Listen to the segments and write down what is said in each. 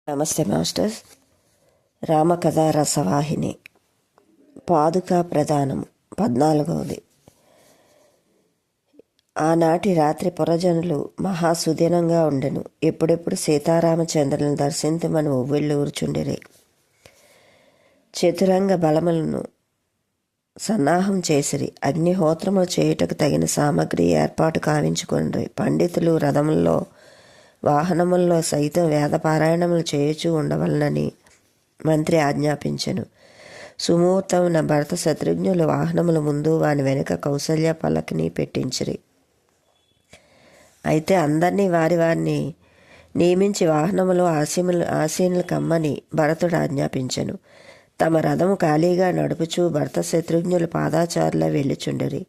నమస్తే మాస్టర్స్. రామకథా రసవాహిని పాదుకా ప్రధానము 14వది. ఆనాటి రాత్రి పురజనులు మహాసుదినంగా ఉండెను. ఎప్పుడెప్పుడు సీతారామచంద్రులను దర్శించమని ఉవ్విళ్ళూరుచుండిరి. చతురంగ బలములను సన్నాహం చేసిరి. అగ్నిహోత్రములు చేయుటకు తగిన సామగ్రి ఏర్పాటు కావించుకొనిరి. పండితులు రథముల్లో వాహనముల్లో సైతం వేదపారాయణములు చేయుచూ ఉండవలనని మంత్రి ఆజ్ఞాపించెను. సుముహూర్తమున భరత శత్రుఘ్నులు వాహనముల ముందు వాని వెనుక కౌసల్య పల్లకిని పెట్టించిరి. అయితే అందరినీ వారిని నియమించి వాహనములు ఆసీనులు కమ్మని భరతుడు ఆజ్ఞాపించెను. తమ రథము ఖాళీగా నడుపుచూ భరత శత్రుఘ్నులు పాదాచారుల వెళ్ళుచుండిరి.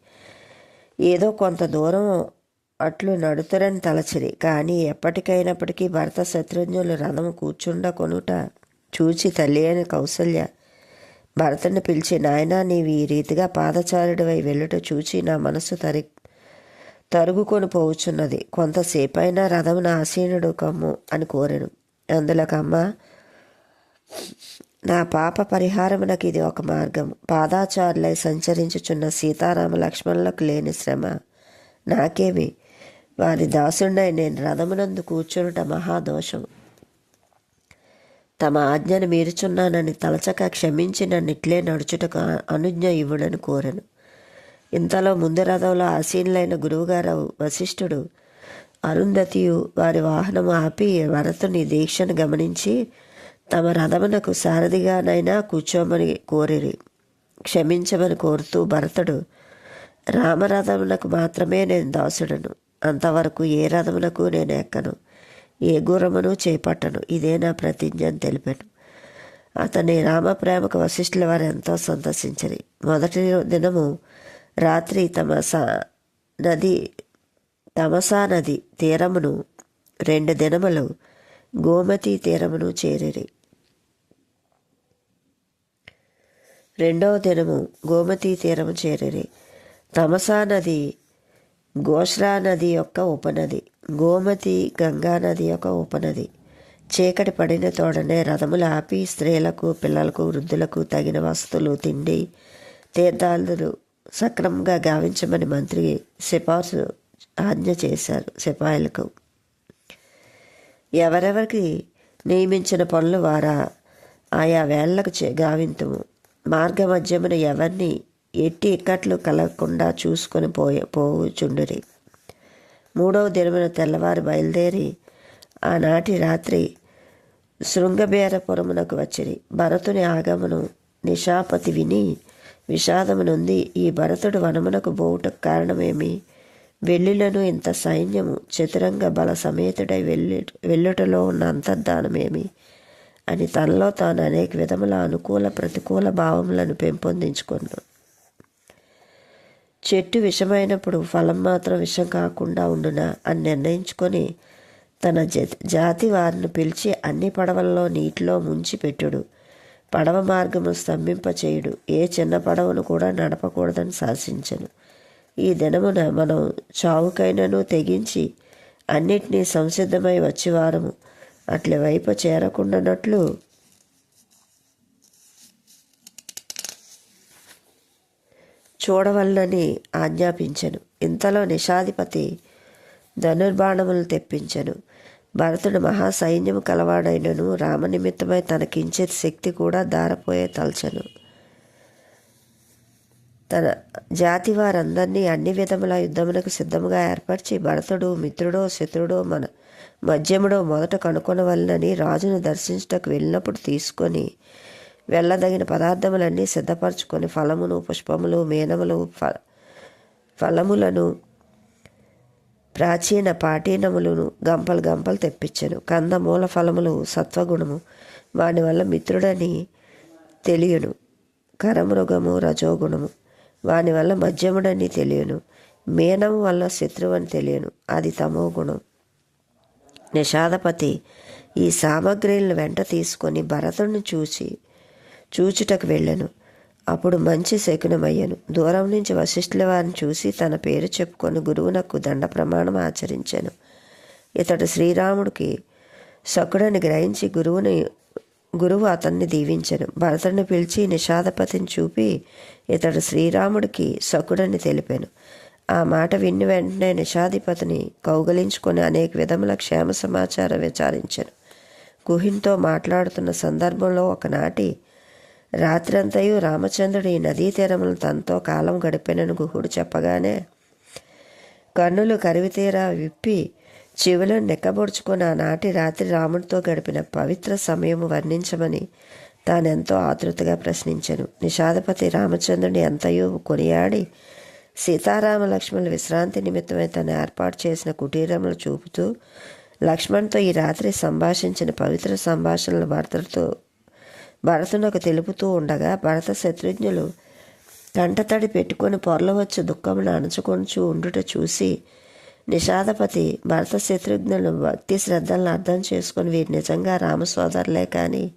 ఏదో కొంత దూరం అట్లు నడుతురని తలచిరి. కానీ ఎప్పటికైనప్పటికీ భరత శత్రుఘ్నులు రథము కూర్చుండకొనుట చూచి తల్లి అయిన కౌసల్య భరతుని పిలిచి, నాయనా, నీవు ఈ రీతిగా పాదచారుడివై వెళ్ళుట చూచి నా మనసు తరుగుకొని పోవుచున్నది. కొంతసేపైనా రథమున ఆసీనుడు కమ్ము అని కోరెను. అందులకమ్మ, నా పాప పరిహారమునకు ఇది ఒక మార్గము. పాదాచారులై సంచరించుచున్న సీతారామ లక్ష్మణులకు లేని శ్రమ నాకేమి? వారి దాసుండై నేను రథమునందు కూర్చునుట మహాదోషం. తమ ఆజ్ఞను మీరుచున్నానని తలచక క్షమించి నన్నిట్లే నడుచుటకు అనుజ్ఞ ఇవ్వడని కోరెను. ఇంతలో ముందు రథంలో ఆసీనులైన గురువుగారు వశిష్ఠుడు అరుంధతియు వారి వాహనము ఆపి భరతుని దీక్షను గమనించి తమ రథమునకు సారథిగానైనా కూర్చోమని కోరిరి. క్షమించమని కోరుతూ భరతుడు, రామరథమునకు మాత్రమే నేను దాసుడను. అంతవరకు ఏ రథమునకు నేను ఎక్కను, ఏ గుర్రమును చేపట్టను. ఇదే నా ప్రతిజ్ఞ అని తెలిపాను. అతని రామప్రేమకు వశిష్ఠుల వారు ఎంతో సంతసించరి. మొదటి దినము రాత్రి తమసా నది తీరమును, 2 దినములు గోమతి తీరమును చేరిరి. 2వ దినము గోమతి తీరము చేరిరి. తమసా నది గోష్రా నది యొక్క ఉపనది, గోమతి గంగా నది యొక్క ఉపనది. చీకటి పడిన తోడనే రథములు ఆపి స్త్రీలకు, పిల్లలకు, వృద్ధులకు తగిన వసతులు, తిండి, తీర్థాలు సక్రమంగా గావించమని మంత్రి సిఫార్సు ఆజ్ఞ చేశారు. సిపాయిలకు ఎవరెవరికి నియమించిన పనులు వారా ఆయా వేళ్లకు గావింతుము. మార్గ మధ్యమున ఎవరిని ఎట్టి ఇక్కట్లు కలగకుండా చూసుకొని పోవుచుండిరి. 3వ దినమున తెల్లవారు బయలుదేరి ఆనాటి రాత్రి శృంగబేరపురమునకు వచ్చిరి. భరతుని ఆగమను నిశాపతి విని విషాదము నొంది, ఈ భరతుడు వనమునకు పోవుటకు కారణమేమి? వెళ్ళిలను ఇంత సైన్యము చతురంగ బల సమేతుడై వెళ్ళుటలో ఉన్న అంతర్ధానమేమి అని తనలో తాను అనేక విధముల అనుకూల ప్రతికూల భావములను పెంపొందించుకున్నాడు. చెట్టు విషమైనప్పుడు ఫలం మాత్రం విషం కాకుండా ఉండునా అని నిర్ణయించుకొని తన జాతి వారిని పిలిచి అన్ని పడవల్లో నీటిలో ముంచి పెట్టుడు. పడవ మార్గము స్తంభింపచేయుడు. ఏ చిన్న పడవను కూడా నడపకూడదని శాసించను. ఈ దినమున మనం చావుకైనను తెగించి అన్నిటినీ సంసిద్ధమై వచ్చివారము అట్ల వైపు చేరకుండానట్లు చూడవలనని ఆజ్ఞాపించెను. ఇంతలో నిషాధిపతి ధనుర్బాణములు తెప్పించెను. భరతుడు మహాసైన్యము కలవాడైనను రామనిమిత్తమై తనకించే శక్తి కూడా దారపోయే తలచెను. తన జాతి వారందరినీ అన్ని విధముల యుద్ధమునకు సిద్ధముగా ఏర్పరిచి భరతుడు మిత్రుడో శత్రుడో మధ్యముడో మొదట కనుకొనవలనని రాజును దర్శించుటకు వెళ్ళినప్పుడు తీసుకొని వెళ్ళదగిన పదార్థములన్నీ సిద్ధపరచుకొని ఫలమును, పుష్పములు, మేనములు, ఫలములను, ప్రాచీన పాటీనములను గంపలు తెప్పించెను. కందమూల ఫలములు సత్వగుణము, వాని వల్ల మిత్రుడని తెలియను. కరమృగము రజోగుణము, వాని వల్ల మధ్యముడని తెలియను. మేనము వల్ల శత్రువు అని తెలియను, అది తమో గుణం. నిషాదపతి ఈ సామగ్రిలను వెంట తీసుకొని భరతుడిని చూచుటకు వెళ్ళెను. అప్పుడు మంచి శకునమయ్యను. దూరం నుంచి వశిష్ఠుల వారిని చూసి తన పేరు చెప్పుకొని గురువునకు దండ ప్రమాణం ఆచరించాను. ఇతడు శ్రీరాముడికి శకుడని గ్రహించి గురువు అతన్ని దీవించెను. భరతుడిని పిలిచి నిషాదపతిని చూపి ఇతడు శ్రీరాముడికి శకుడని తెలిపాను. ఆ మాట విని వెంటనే నిషాధిపతిని కౌగలించుకొని అనేక విధముల క్షేమ సమాచారం విచారించాను. గుహిన్తో మాట్లాడుతున్న సందర్భంలో ఒకనాటి రాత్రంతయు రామచంద్రుడు ఈ నదీ తీరములను తనతో కాలం గడిపినని గుహుడు చెప్పగానే కన్నులు కరివితీరా విప్పి చెవులను నెక్కబొడుచుకొని ఆనాటి రాత్రి రాముడితో గడిపిన పవిత్ర సమయము వర్ణించమని తానెంతో ఆతృతగా ప్రశ్నించాను. నిషాదపతి రామచంద్రుని ఎంతయో కొనియాడి సీతారామ లక్ష్మణుల విశ్రాంతి నిమిత్తమై తను ఏర్పాటు చేసిన కుటీరములు చూపుతూ లక్ష్మణ్తో ఈ రాత్రి సంభాషించిన పవిత్ర సంభాషణలు భరతునకు తెలుపుతూ ఉండగా భరత శత్రుఘ్నులు కంటతడి పెట్టుకొని పొరలవచ్చు దుఃఖమును అణచుకొంచు ఉండుట చూసి నిషాదపతి భరత శత్రుఘ్నులను భక్తి శ్రద్ధలను అర్థం చేసుకుని వీరు నిజంగా రామ సోదరులే కానీ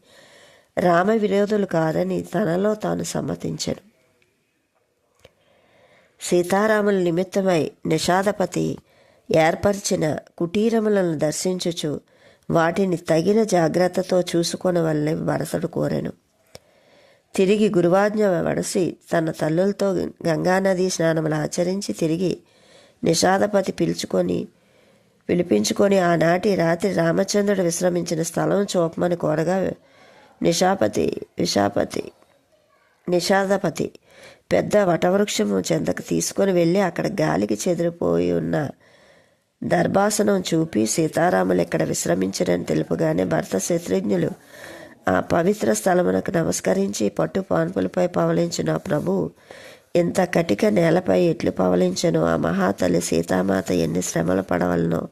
రామ విరోధులు కాదని తనలో తాను సమ్మతించాడు. సీతారాముల నిమిత్తమై నిషాదపతి ఏర్పరిచిన కుటీరములను దర్శించుచు వాటిని తగిన జాగ్రత్తతో చూసుకొనవలె భరతుడు కోరెను. తిరిగి గురువాజ్ఞ వడసి తన తల్లులతో గంగానదీ స్నానములు ఆచరించి తిరిగి నిషాదపతి పిలిపించుకొని ఆనాటి రాత్రి రామచంద్రుడు విశ్రమించిన స్థలం చూపమని కోరగా నిషాదపతి పెద్ద వటవృక్షము చెంతకు తీసుకొని వెళ్ళి అక్కడ గాలికి చెదిరిపోయి ఉన్న దర్భాసనం చూపి సీతారాములు ఇక్కడ విశ్రమించరని తెలుపుగానే భరత శత్రుఘ్నులు ఆ పవిత్ర స్థలమునకు నమస్కరించి పట్టు పాన్పులపై పవలించిన ప్రభు ఇంత కటిక నేలపై ఎట్లు పవలించను ఆ మహాతల్లి సీతామాత ఎన్ని శ్రమలు పడవలనో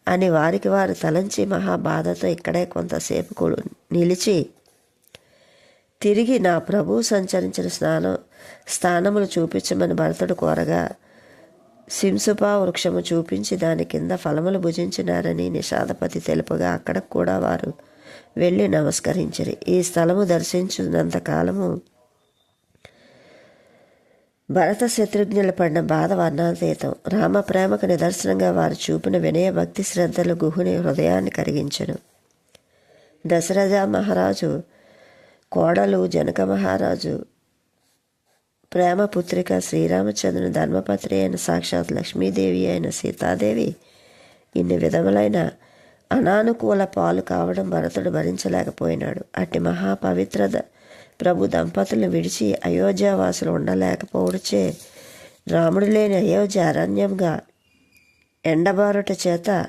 అని వారికి వారు తలంచి మహాబాధతో ఇక్కడే కొంతసేపు నిలిచి తిరిగి నా ప్రభు సంచరించిన స్థానములు చూపించమని భరతుడు కోరగా సింసుపా వృక్షము చూపించి దాని కింద ఫలములు భుజించినారని నిషాదపతి తెలుపగా అక్కడకు కూడా వారు వెళ్ళి నమస్కరించిరి. ఈ స్థలము దర్శించినంత కాలము భరత శత్రుఘ్నులు పడిన బాధ వర్ణాతీతం. రామ ప్రేమకు నిదర్శనంగా వారు చూపిన వినయ భక్తి శ్రద్ధలు గుహుని హృదయాన్ని కరిగించెను. దశరథ మహారాజు కోడలు జనక మహారాజు ప్రేమపుత్రిక శ్రీరామచంద్రుని ధర్మపత్రి అయిన సాక్షాత్ లక్ష్మీదేవి అయిన సీతాదేవి ఇన్ని విధములైన అనానుకూల పాలు కావడం భరతుడు భరించలేకపోయినాడు. అట్టి మహాపవిత్ర ప్రభు దంపతులను విడిచి అయోధ్యావాసులు ఉండలేకపోవడచే రాముడు లేని అయోధ్య అరణ్యంగా ఎండబారుట చేత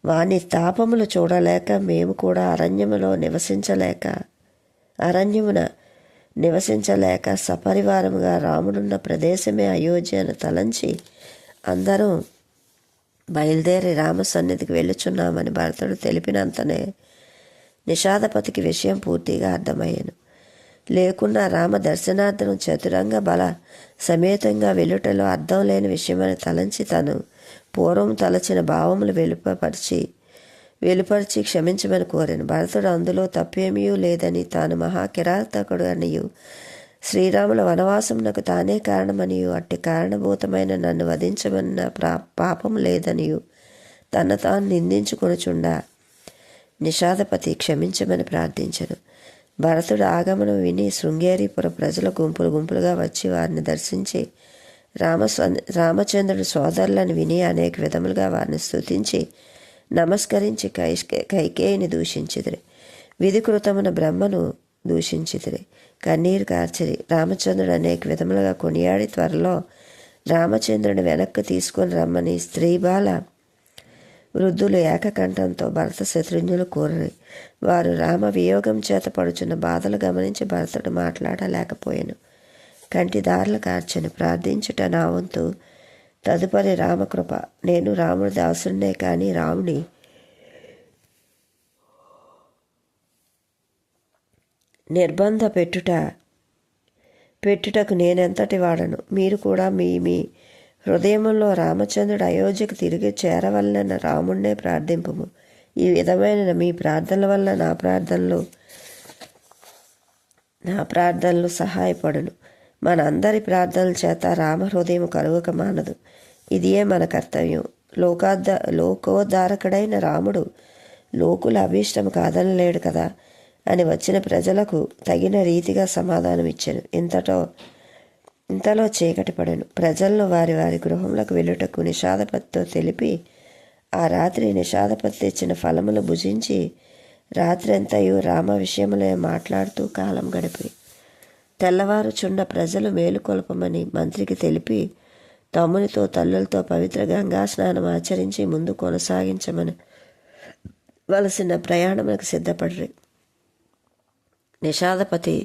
వాని తాపములు చూడలేక మేము కూడా అరణ్యమున నివసించలేక సపరివారముగా రాముడున్న ప్రదేశమే అయోధ్య అని తలంచి అందరం బయలుదేరి రామ సన్నిధికి వెళ్ళుచున్నామని భరతుడు తెలిపినంతనే నిషాదపతికి విషయం పూర్తిగా అర్థమయ్యాను. లేకున్నా రామ దర్శనార్థం చతురంగ బల సమేతంగా వెళ్ళుటలో అర్థం లేని విషయమని తలంచి తను పూర్వం తలచిన భావములు వెలుపరిచి క్షమించమని కోరాను. భరతుడు అందులో తప్పేమీ లేదని తాను మహాకిరాతకుడు అనియు శ్రీరాముల వనవాసమునకు తానే కారణమనియు అట్టి కారణభూతమైన నన్ను వధించమన్న పాపం లేదనియు తన తాను నిందించుకొనుచుండా నిషాదపతి క్షమించమని ప్రార్థించను. భరతుడు ఆగమనం విని శృంగేరిపుర ప్రజల గుంపులుగా వచ్చి వారిని దర్శించి రామచంద్రుడి సోదరులను విని అనేక విధములుగా వారిని స్తుతించి నమస్కరించి కైకేయిని దూషించిదిరి. విధికృతమున బ్రహ్మను దూషించిదిరి. కన్నీరు కార్చిరి. రామచంద్రుడు అనేక విధములుగా కొనియాడి త్వరలో రామచంద్రుని వెనక్కి తీసుకొని రమ్మని స్త్రీ బాల వృద్ధులు ఏకకంఠంతో భరత శత్రుఘ్నులు కోరిరి. వారు రామ వియోగం చేత పడుచున్న బాధలు గమనించి భరతుడు మాట్లాడలేకపోయాను. కంటిదారులు కార్చెను. ప్రార్థించుట నా వంతు. తదుపరి రామకృప. నేను రాముడి దాసుడినే కానీ రాముని నిర్బంధ పెట్టుటకు నేనెంతటి వాడను. మీరు కూడా మీ హృదయంలో రామచంద్రుడు అయోధ్యకు తిరిగి చేరవలన రాముడినే ప్రార్థింపుము. ఈ విధమైన మీ ప్రార్థనల వల్ల నా ప్రార్థనలు సహాయపడును. మన అందరి ప్రార్థనల చేత రామ హృదయం కలుగక మానదు. ఇదియే మన కర్తవ్యం. లోకోద్ధారకుడైన రాముడు లోకుల అభీష్టం కాదనలేడు కదా అని వచ్చిన ప్రజలకు తగిన రీతిగా సమాధానం ఇచ్చాను. ఇంతలో చీకటి పడెను. ప్రజలను వారి వారి గృహములకు వెళ్ళుటకు నిషాదపతితో తెలిపి ఆ రాత్రి నిషాదపతి తెచ్చిన ఫలములు భుజించి రాత్రి అంతయు రామ విషయములే మాట్లాడుతూ కాలం గడిపి తెల్లవారుచున్న ప్రజలు మేలుకొల్పమని మంత్రికి తెలిపి తమ్మునితో తల్లులతో పవిత్ర గంగా స్నానం ఆచరించి ముందు కొనసాగించమని వలసిన ప్రయాణములకు సిద్ధపడ్రి. నిషాదపతి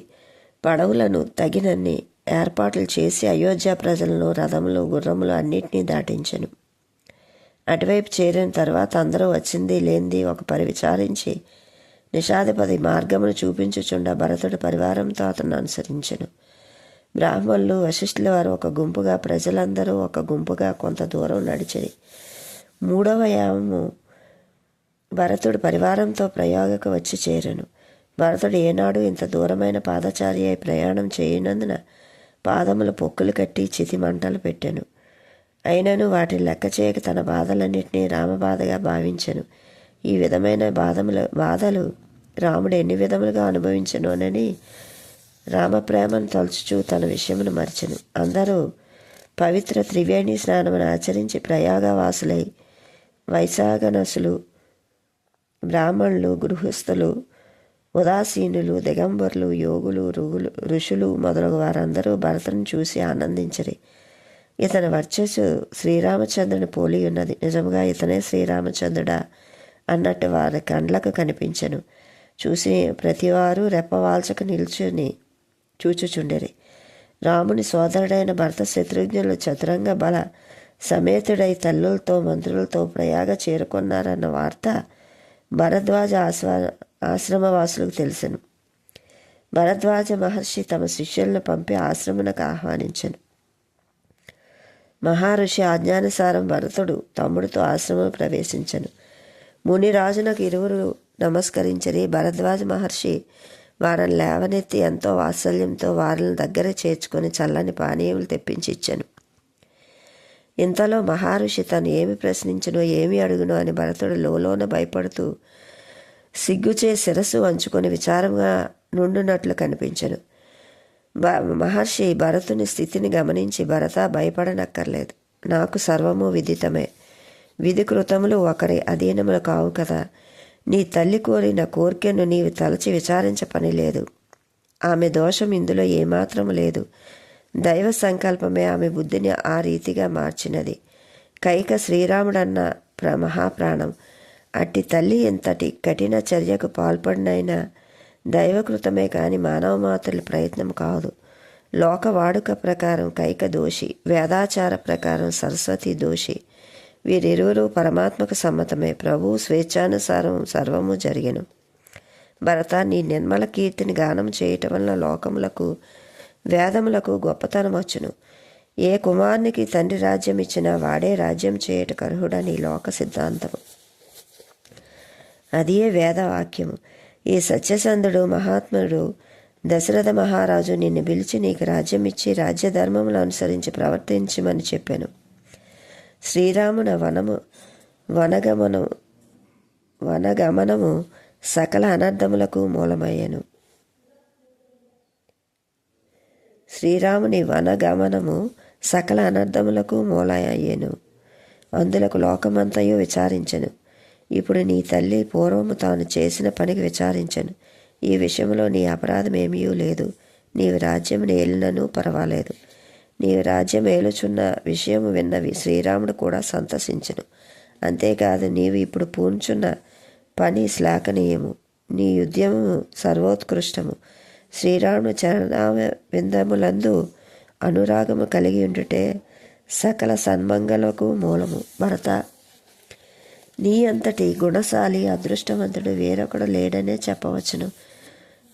పడవులను తగినన్ని ఏర్పాట్లు చేసి అయోధ్య ప్రజలను రథములు గుర్రములు అన్నిటినీ దాటించెను. అటువైపు చేరిన తర్వాత అందరూ వచ్చింది లేనిది ఒక పరి విచారించి నిషాదపతి మార్గమును చూపించుచుండ భరతుడి పరివారంతో అతను అనుసరించెను. బ్రాహ్మణులు వశిష్ఠుల వారు ఒక గుంపుగా, ప్రజలందరూ ఒక గుంపుగా కొంత దూరం నడిచిరి. 3వ యామము భరతుడు పరివారంతో ప్రయోగకు వచ్చి చేరెను. భరతుడు ఏనాడు ఇంత దూరమైన పాదచారి అయి ప్రయాణం చేయనందున పాదములు పొక్కులు కట్టి చితి మంటలు పెట్టెను. అయినను వాటిని లెక్క చేయక తన బాధలన్నింటినీ రామబాధగా భావించెను. ఈ విధమైన బాధలు రాముడు ఎన్ని విధములుగా అనుభవించెనోనని రామప్రేమను తలుచుచూ తన విషయమును మరచెను. అందరూ పవిత్ర త్రివేణి స్నానమును ఆచరించి ప్రయాగవాసులై వైశాఖనసులు, బ్రాహ్మణులు, గృహస్థులు, ఉదాసీనులు, దిగంబరులు, యోగులు, ఋషులు మొదలగు వారందరూ భరతుని చూసి ఆనందించరి. ఇతని వర్చస్సు శ్రీరామచంద్రుని పోలి ఉన్నది. నిజముగా ఇతనే శ్రీరామచంద్రుడా అన్నట్టు వారి కండ్లకు కనిపించెను. చూసి ప్రతివారు రెప్పవాల్చక నిల్చుని చూచుచుండెరి. రాముని సోదరుడైన భరత శత్రుఘ్నులు చతురంగ బల సమేతుడై తల్లులతో మంత్రులతో ప్రయాగ చేరుకున్నారన్న వార్త భరద్వాజ ఆశ్రమవాసులకు తెలిసెను. భరద్వాజ మహర్షి తమ శిష్యులను పంపి ఆశ్రమునకు ఆహ్వానించెను. మహర్షి ఆజ్ఞానుసారం భరతుడు తమ్ముడితో ఆశ్రమం ప్రవేశించెను. మునిరాజునకు ఇరువురు నమస్కరించరి. భరద్వాజ మహర్షి వారిని లేవనెత్తి ఎంతో వాత్సల్యంతో వారిని దగ్గర చేర్చుకొని చల్లని పానీయములు తెప్పించి ఇచ్చాను. ఇంతలో మహర్షి తను ఏమి ప్రశ్నించునో ఏమి అడుగునో అని భరతుడు లోలోన భయపడుతూ సిగ్గుచే శిరస్సు వంచుకొని విచారంగా నుండునట్లు కనిపించెను. మహర్షి భరతుని స్థితిని గమనించి, భరత భయపడనక్కర్లేదు, నాకు సర్వము విదితమే, విధికృతములు ఒకరి అధీనములు కావు కదా. నీ తల్లి కోరిన కోరికను నీవు తలచి విచారించ పని లేదు. ఆమె దోషం ఇందులో ఏమాత్రము లేదు. దైవ సంకల్పమే ఆమె బుద్ధిని ఆ రీతిగా మార్చినది. కైక శ్రీరాముడన్న మహాప్రాణం. అట్టి తల్లి ఎంతటి కఠిన చర్యకు పాల్పడినైనా దైవకృతమే కాని మానవ మాతృల ప్రయత్నం కాదు. లోక వాడుక ప్రకారం కైక దోషి, వేదాచార ప్రకారం సరస్వతి దోషి. వీరిరువురు పరమాత్మకు సమ్మతమే. ప్రభు స్వేచ్ఛానుసారం సర్వము జరిగెను. భరత, నీ నిర్మల కీర్తిని గానం చేయటం వలన లోకములకు వేదములకు గొప్పతనం వచ్చును. ఏ కుమారునికి తండ్రి రాజ్యం ఇచ్చినా వాడే రాజ్యం చేయటకు అర్హుడని లోక సిద్ధాంతము. అదే వేదవాక్యము. ఈ సత్యసంధుడు మహాత్ముడు దశరథ మహారాజు నిన్ను పిలిచి నీకు రాజ్యం ఇచ్చి రాజ్యధర్మములు అనుసరించి ప్రవర్తించమని చెప్పాను. శ్రీరామున వనగమనము సకల అనర్థములకు మూలమయ్యను. శ్రీరాముని వనగమనము సకల అనర్థములకు మూలయ్యేను. అందులకు లోకమంతయు విచారించెను. ఇప్పుడు నీ తల్లి పూర్వము తాను చేసిన పనికి విచారించెను. ఈ విషయంలో నీ అపరాధం ఏమీ లేదు. నీవు రాజ్యమును ఏలినను పర్వాలేదు. నీవు రాజ్యం ఏలుచున్న విషయము విన్నవి శ్రీరాముడు కూడా సంతసించెను. అంతేకాదు, నీవు ఇప్పుడు పూంచున్న పని శ్లాఘనీయము. నీ ఉద్యమము సర్వోత్కృష్టము. శ్రీరాముడు చరణావిందములందు అనురాగము కలిగి ఉండుటే సకల సన్మంగళకు మూలము. భరత, నీ అంతటి గుణశాలి అదృష్టవంతుడు వేరొకడు లేడనే చెప్పవచ్చును.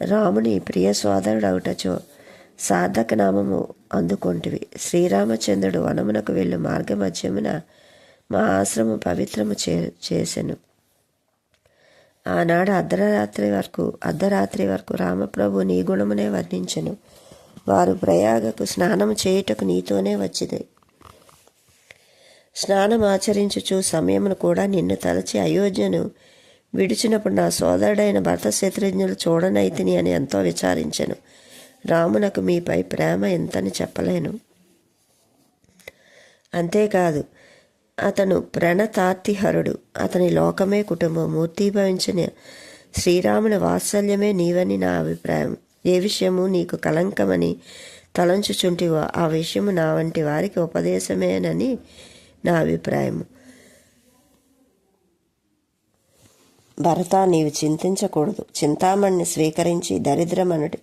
రాముని ప్రియ సోదరుడు అవుటచో సార్థక నామము అందుకొంటివి. శ్రీరామచంద్రుడు వనమునకు వెళ్ళు మార్గమధ్యమున మా ఆశ్రమం పవిత్రము చేసెను. ఆనాడు అర్ధరాత్రి వరకు రామప్రభు నీ గుణమునే వర్ణించెను. వారు ప్రయాగకు స్నానము చేయుటకు నీతోనే వచ్చింది. స్నానం ఆచరించుచు సమయమును కూడా నిన్ను తలచి అయోధ్యను విడిచినప్పుడు నా సోదరుడైన భర్త శత్రుఘ్నులు చూడనైతిని అని ఎంతో విచారించెను. రామునకు మీపై ప్రేమ ఎంతని చెప్పలేను. అంతేకాదు అతను ప్రణతార్తిహరుడు. అతని లోకమే కుటుంబం. మూర్తీభవించిన శ్రీరాముని వాత్సల్యమే నీవని నా అభిప్రాయం. ఏ విషయము నీకు కలంకమని తలంచుచుంటివో ఆ విషయము నా వంటి వారికి ఉపదేశమేనని నా అభిప్రాయము. భరత, నీవు చింతించకూడదు. చింతామణిని స్వీకరించి దరిద్రమనుటి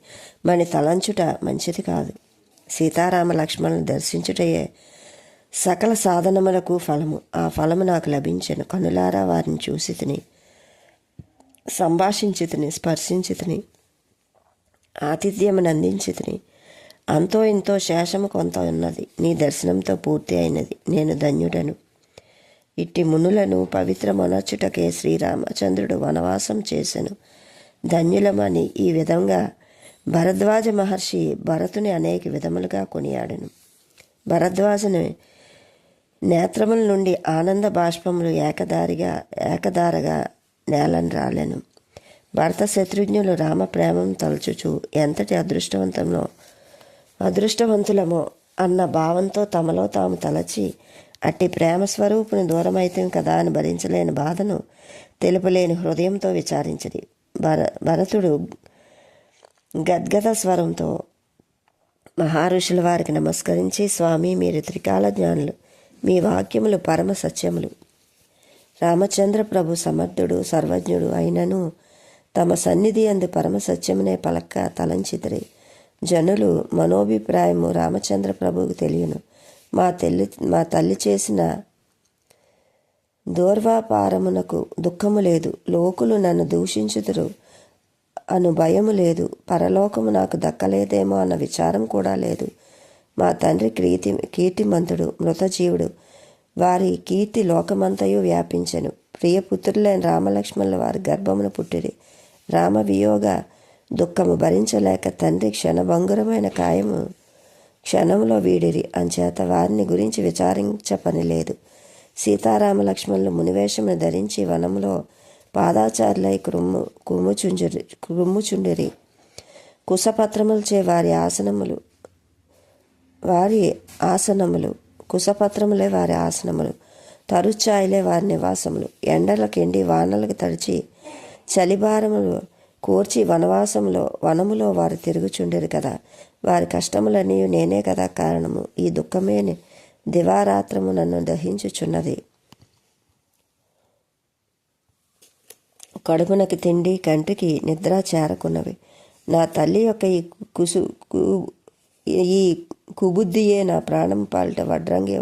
మని తలంచుట మంచిది కాదు. సీతారామ లక్ష్మణులను దర్శించుటయే సకల సాధనములకు ఫలము. ఆ ఫలము నాకు లభించెను. కనులారా వారిని చూసి తిని, సంభాషించి తిని, స్పర్శించి తిని, ఆతిథ్యమును అందించి తిని. అంతో ఇంతో శేషము కొంత ఉన్నది. నీ దర్శనంతో పూర్తి అయినది. నేను ధన్యుడను. ఇట్టి మునులను పవిత్రమొనర్చుటకే శ్రీరామచంద్రుడు వనవాసం చేసెను. ధన్యులమని ఈ విధంగా భరద్వాజ మహర్షి భరతుని అనేక విధములుగా కొనియాడెను. భరద్వాజుని నేత్రముల నుండి ఆనంద బాష్పములు ఏకధారగా నేలను రాలెను. భరత శత్రుఘ్నులు రామ ప్రేమను తలుచుచు ఎంతటి అదృష్టవంతులమో అన్న భావంతో తమలో తాము తలచి, అట్టి ప్రేమ స్వరూపుని దూరమైతే కదా అని భరించలేని బాధను తెలుపలేని హృదయంతో విచారించడి. భరతుడు గద్గద స్వరంతో మహారుషుల వారికి నమస్కరించి, స్వామి, మీరు త్రికాల జ్ఞానులు. మీ వాక్యములు పరమ సత్యములు. రామచంద్ర ప్రభు సమర్థుడు, సర్వజ్ఞుడు అయినను తమ సన్నిధి అందు పరమ సత్యమునే పలక్క తలంచితిరి. జనులు మనోభిప్రాయము రామచంద్ర ప్రభువుకు తెలియను. మా తల్లి చేసిన దూర్వాపారమునకు దుఃఖము లేదు. లోకులు నన్ను దూషించుదురు అను భయము లేదు. పరలోకము నాకు దక్కలేదేమో అన్న విచారం కూడా లేదు. మా తండ్రి కీర్తిమంతుడు, మృతజీవుడు. వారి కీర్తి లోకమంతయు వ్యాపించెను. ప్రియపుత్రులైన రామలక్ష్మణుల వారి గర్భమున పుట్టిరి. రామ వియోగ దుఃఖము భరించలేక తండ్రి క్షణభంగురమైన కాయము క్షణంలో వీడిరి. అంచేత వారిని గురించి విచారించ పని లేదు. సీతారామ లక్ష్మణులు మునివేషమును ధరించి వనములో పాదాచారులై క్రుమ్ముచుండిరి. కుశపత్రములచే కుశపత్రములే వారి ఆసనములు, తరుఛాయలే వారి నివాసములు. ఎండలకెండి వానలకు తడిచి చలిభారములు కోర్చి వనములో వారు తిరుగుచుండేరు కదా. వారి కష్టములన్నీ నేనే కదా కారణము. ఈ దుఃఖమే దివారాత్రము నన్ను దహించుచున్నది. కడుపునకి తిండి, కంటికి నిద్ర చేరకున్నవి. నా తల్లి యొక్క ఈ కుబుద్ధియే నా ప్రాణం పాలిట వడ్రంగి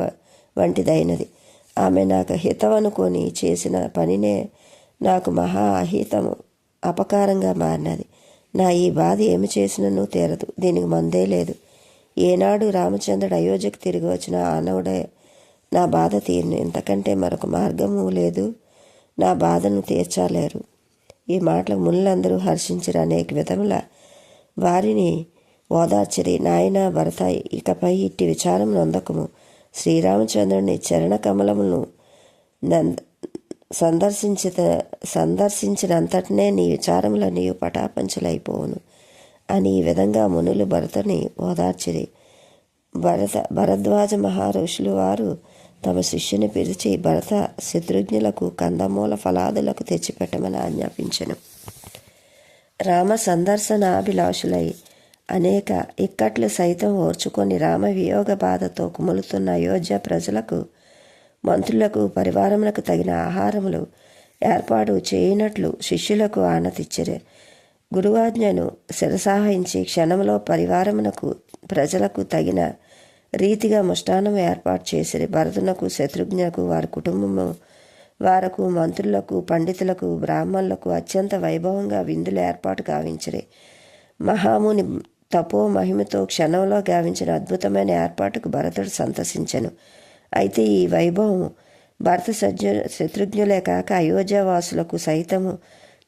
వంటిదైనది. ఆమె నాకు హితవనుకొని చేసిన పనినే నాకు మహా అహితము, అపకారంగా మారినది. నా ఈ బాధ ఏమి చేసినను తీరదు. దీనికి మందే లేదు. ఏనాడు రామచంద్రుడు అయోధ్యకు తిరిగి వచ్చిన ఆనవుడే నా బాధ తీరును. ఇంతకంటే మరొక మార్గము లేదు. నా బాధను తీర్చలేరు. ఈ మాటలకు మునులందరూ హర్షించిరి. అనేక విధముల వారిని ఓదార్చిరి. నాయన భరత, ఇకపై ఇట్టి విచారం నొందకము. శ్రీరామచంద్రుని చరణ కమలమును సందర్శించినంతటనే నీ విచారములన్నీ పటాపంచలైపోవును అని ఈ విధంగా మునులు భరతుని ఓదార్చిరి. భరద్వాజ మహారుషులు వారు తమ శిష్యుని పిలిచి భరత శత్రుఘ్నులకు కందమూల ఫలాదులకు తెచ్చిపెట్టమని ఆజ్ఞాపించెను. రామ సందర్శనాభిలాషులై అనేక ఇక్కట్లు సైతం ఓర్చుకొని రామ వియోగ బాధతో కుములుతున్న అయోధ్య ప్రజలకు, మంత్రులకు, పరివారములకు తగిన ఆహారములు ఏర్పాటు చేయనట్లు శిష్యులకు ఆనతిచ్చిరి. గురువాజ్ఞను శిరసాహించి క్షణంలో పరివారమునకు ప్రజలకు తగిన రీతిగా ముష్టానం ఏర్పాటు చేసిరి. భరతునకు, శత్రుఘ్నులకు, వారి కుటుంబము వారకు, మంత్రులకు, పండితులకు, బ్రాహ్మణులకు అత్యంత వైభవంగా విందులు ఏర్పాటు గావించిరి. మహాముని తపో మహిమతో క్షణంలో గావించిన అద్భుతమైన ఏర్పాటుకు భరతుడు సంతసించెను. అయితే ఈ వైభవం భరత శత్రుఘ్నులే కాక అయోధ్యవాసులకు సైతము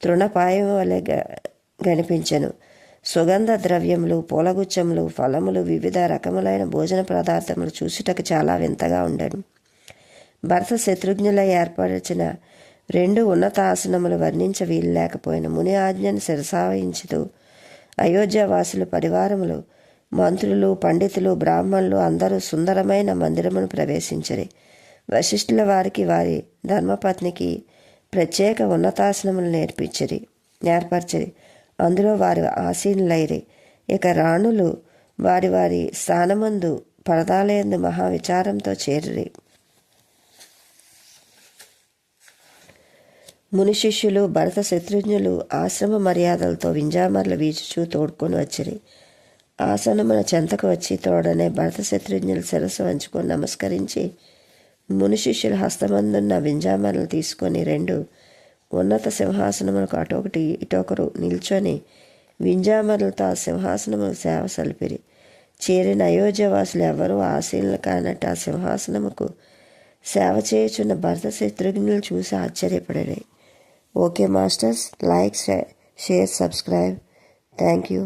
తృణపాయం వలె కనిపించెను. సుగంధ ద్రవ్యములు, పూలగుచ్చములు, ఫలములు, వివిధ రకములైన భోజన పదార్థములు చూసుటకు చాలా వింతగా ఉండెను. భరత శత్రుఘ్నులై ఏర్పరిచిన 2 ఉన్నత ఆసనములు వర్ణించ వీలు లేకపోయిన ముని ఆజ్ఞను శిరసావహించుతూ అయోధ్యవాసులు పరివారములు, మంత్రులు, పండితులు, బ్రాహ్మణులు అందరూ సుందరమైన మందిరమును ప్రవేశించిరి. వశిష్ఠుల వారికి వారి ధర్మపత్నికి ప్రత్యేక ఉన్నతాసనములు ఏర్పరిచిరి. అందులో వారు ఆసీనులైరి. ఇక రాణులు వారి వారి స్థానమందు పరదాలయందు మహావిచారంతో చేరిరి. ముని శిష్యులు భరత శత్రుఘ్నులు ఆశ్రమ మర్యాదలతో వింజామరలు వీచుచూ తోడ్కొని వచ్చిరి. ఆసనమున చెంతకు వచ్చి తోడనే భరత శత్రుఘ్నులు శిరస్సు వంచుకొని నమస్కరించి ముని శిష్యుల హస్తమందున్న వింజామరలు తీసుకొని 2 ఉన్నత సింహాసనములకు అటొకటి ఇటొకరు నిల్చొని వింజామరలతో ఆ సింహాసనములకు సేవ సలిపిరి. చేరిన అయోధ్యవాసులు ఎవరూ ఆసీనులు కానట్టు ఆ సింహాసనముకు సేవ చేయుచున్న భరత శత్రుఘ్నులు చూసి ఆశ్చర్యపడిరి. Okay masters, like, share, subscribe. Thank you.